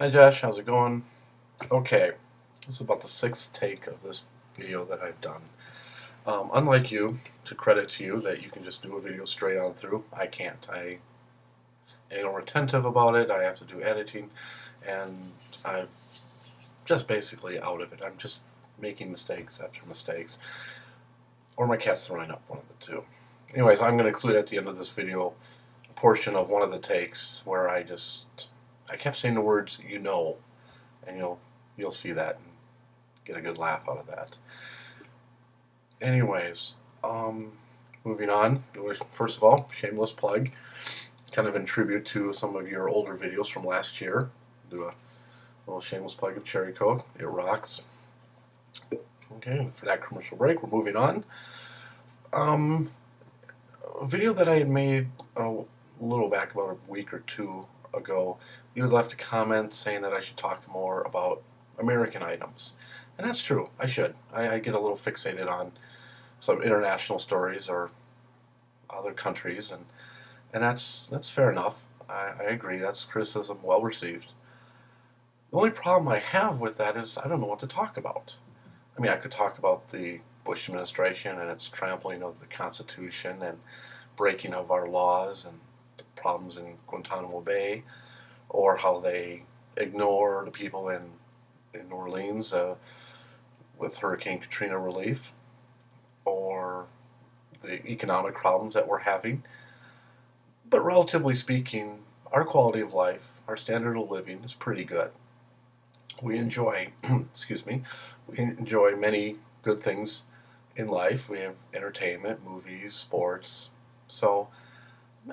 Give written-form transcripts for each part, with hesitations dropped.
Hi Josh, how's it going? Okay, this is about the sixth take of this video that I've done. Unlike you, to credit to you that you can just do a video straight on through, I can't. I am retentive about it, I have to do editing, and I'm just basically out of it. I'm just making mistakes after mistakes, or my cat's throwing up, one of the two. Anyways, I'm going to include at the end of this video a portion of one of the takes where I kept saying the words "you know," and you'll see that and get a good laugh out of that. Anyways, moving on. First of all, shameless plug, kind of in tribute to some of your older videos from last year. Do a little shameless plug of Cherry Coke. It rocks. Okay, for that commercial break, we're moving on. A video that I had made a little back, about a week or two ago, you had left a comment saying that I should talk more about American items. And that's true, I should. I get a little fixated on some international stories or other countries, and that's fair enough. I agree, that's criticism well received. The only problem I have with that is I don't know what to talk about. I mean, I could talk about the Bush administration and its trampling of the Constitution and breaking of our laws and the problems in Guantanamo Bay, or how they ignore the people in New Orleans with Hurricane Katrina relief, or the economic problems that we're having. But relatively speaking, our quality of life, our standard of living is pretty good. We enjoy, excuse me, we enjoy many good things in life. We have entertainment, movies, sports. So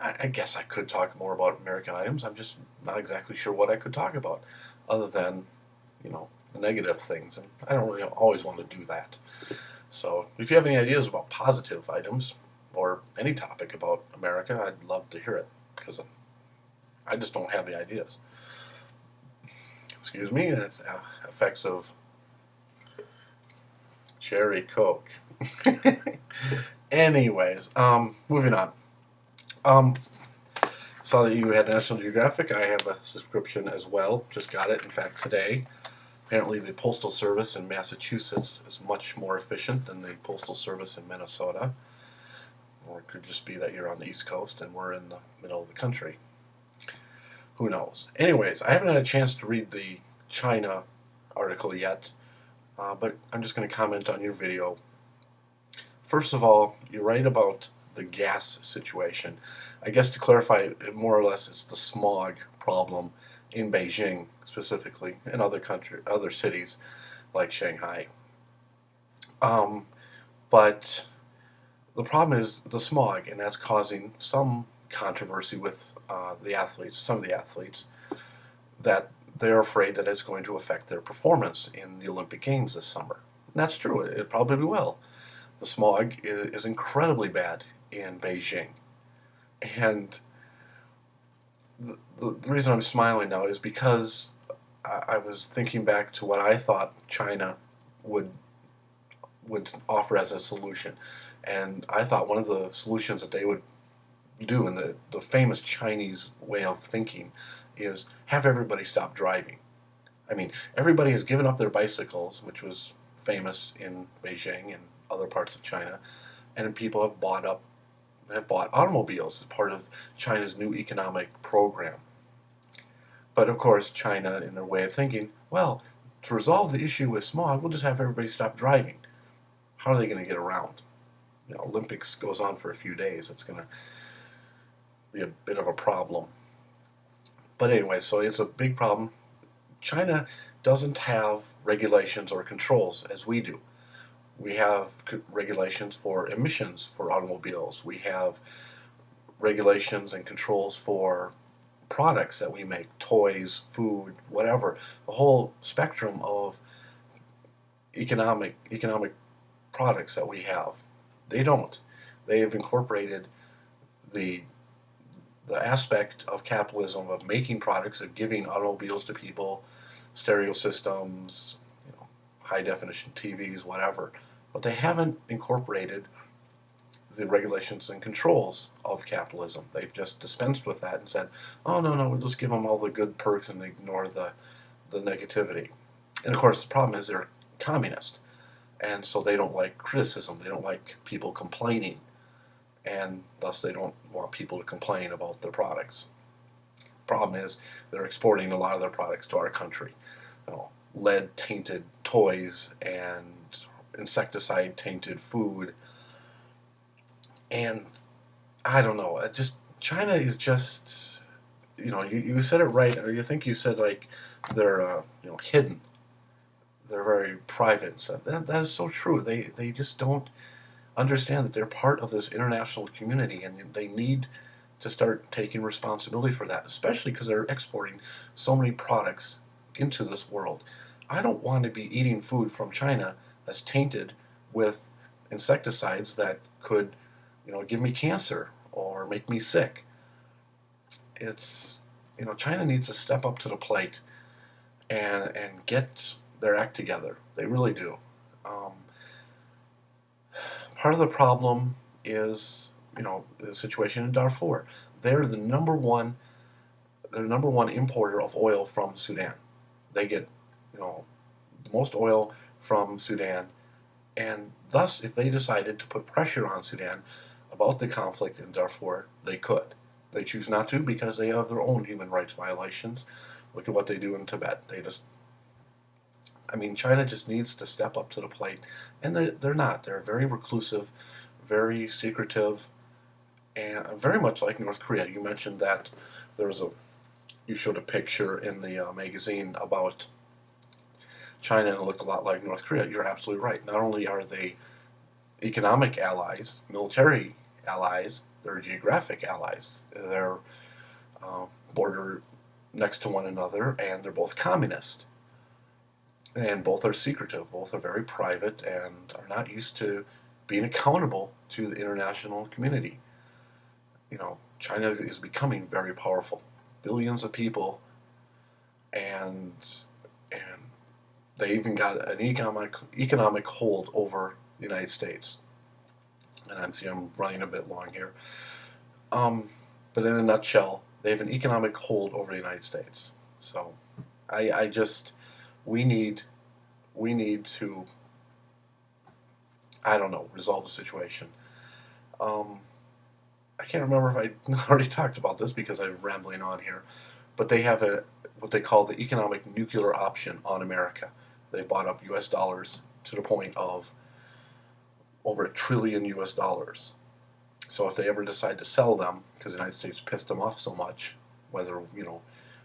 I guess I could talk more about American items. I'm just not exactly sure what I could talk about other than, the negative things. And I don't really always want to do that. So if you have any ideas about positive items or any topic about America, I'd love to hear it because I just don't have the ideas. Excuse me, that's effects of Cherry Coke. Anyways, moving on. Saw that you had National Geographic. I have a subscription as well. Just got it, in fact, today. Apparently, the Postal Service in Massachusetts is much more efficient than the Postal Service in Minnesota. Or it could just be that you're on the East Coast and we're in the middle of the country. Who knows? Anyways, I haven't had a chance to read the China article yet, but I'm just going to comment on your video. First of all, you're right about the gas situation. I guess to clarify, more or less, it's the smog problem in Beijing specifically, and other cities like Shanghai. But the problem is the smog, and that's causing some controversy with some of the athletes, that they're afraid that it's going to affect their performance in the Olympic Games this summer. And that's true. It probably will. The smog is incredibly bad in Beijing. And the reason I'm smiling now is because I was thinking back to what I thought China would offer as a solution. And I thought one of the solutions that they would do in the famous Chinese way of thinking is have everybody stop driving. I mean, everybody has given up their bicycles, which was famous in Beijing and other parts of China, and people have bought automobiles as part of China's new economic program. But of course, China, in their way of thinking, well, to resolve the issue with smog, we'll just have everybody stop driving. How are they going to get around? Olympics goes on for a few days. It's going to be a bit of a problem. But anyway, so it's a big problem. China doesn't have regulations or controls as we do. We have regulations for emissions for automobiles. We have regulations and controls for products that we make, toys, food, whatever, the whole spectrum of economic products that we have. They don't. They have incorporated the aspect of capitalism of making products, of giving automobiles to people, stereo systems, high definition TVs, whatever. But they haven't incorporated the regulations and controls of capitalism. They've just dispensed with that and said, oh, no, we'll just give them all the good perks and ignore the the negativity. And of course, the problem is they're communist, and so they don't like criticism. They don't like people complaining, and thus they don't want people to complain about their products. Problem is they're exporting a lot of their products to our country. Lead-tainted toys and insecticide-tainted food, and I don't know. China is just, you said it right, or you think you said like they're hidden. They're very private and stuff. That is so true. They just don't understand that they're part of this international community, and they need to start taking responsibility for that, especially because they're exporting so many products into this world. I don't want to be eating food from China that's tainted with insecticides that could, give me cancer or make me sick. China needs to step up to the plate and get their act together. They really do. Part of the problem is, the situation in Darfur. They're the number one importer of oil from Sudan. They get, the most oil from Sudan, and thus, if they decided to put pressure on Sudan about the conflict in Darfur, they could. They choose not to because they have their own human rights violations. Look at what they do in Tibet. China just needs to step up to the plate, and they're not. They're very reclusive, very secretive, and very much like North Korea. You mentioned that you showed a picture in the magazine about China, and it looked a lot like North Korea. You're absolutely right. Not only are they economic allies, military allies, they're geographic allies. They're border next to one another, and they're both communist. And both are secretive, both are very private, and are not used to being accountable to the international community. China is becoming very powerful. Billions of people, and they even got an economic hold over the United States. And I'm running a bit long here. But in a nutshell, they have an economic hold over the United States. So we need to, resolve the situation. I can't remember if I already talked about this because I'm rambling on here, but they have what they call the economic nuclear option on America. They bought up U.S. dollars to the point of over $1 trillion U.S. dollars. So if they ever decide to sell them, because the United States pissed them off so much, whether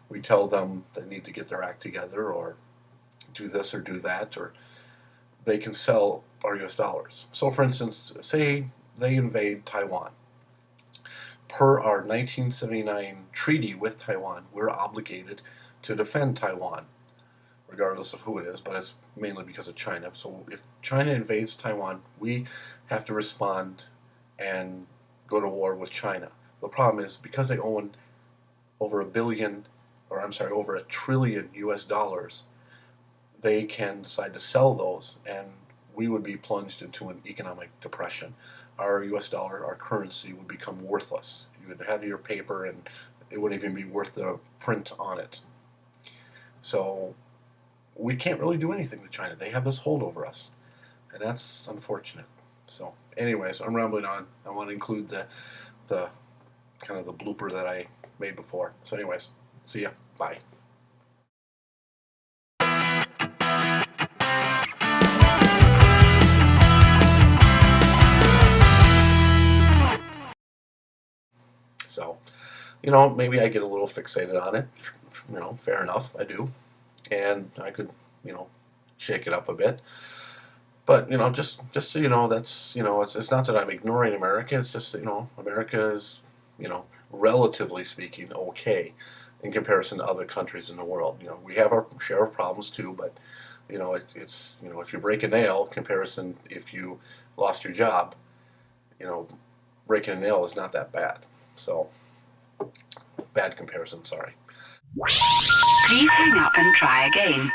we tell them they need to get their act together or do this or do that, or they can sell our U.S. dollars. So for instance, say they invade Taiwan. Per our 1979 treaty with Taiwan, we're obligated to defend Taiwan, regardless of who it is, but it's mainly because of China. So if China invades Taiwan, we have to respond and go to war with China. The problem is, because they own over over $1 trillion U.S. dollars, they can decide to sell those, and we would be plunged into an economic depression. Our U.S. dollar, our currency, would become worthless. You would have your paper, and it wouldn't even be worth the print on it. So we can't really do anything to China. They have this hold over us, and that's unfortunate. So anyways, I'm rambling on. I want to include the kind of the blooper that I made before. So anyways, see ya. Bye. So, maybe I get a little fixated on it. Fair enough, I do. And I could, shake it up a bit. But, just so you know, that's, it's not that I'm ignoring America. It's just, America is, relatively speaking, okay in comparison to other countries in the world. We have our share of problems too, but, it's, if you break a nail, comparison if you lost your job, breaking a nail is not that bad. So, bad comparison, sorry. Please hang up and try again.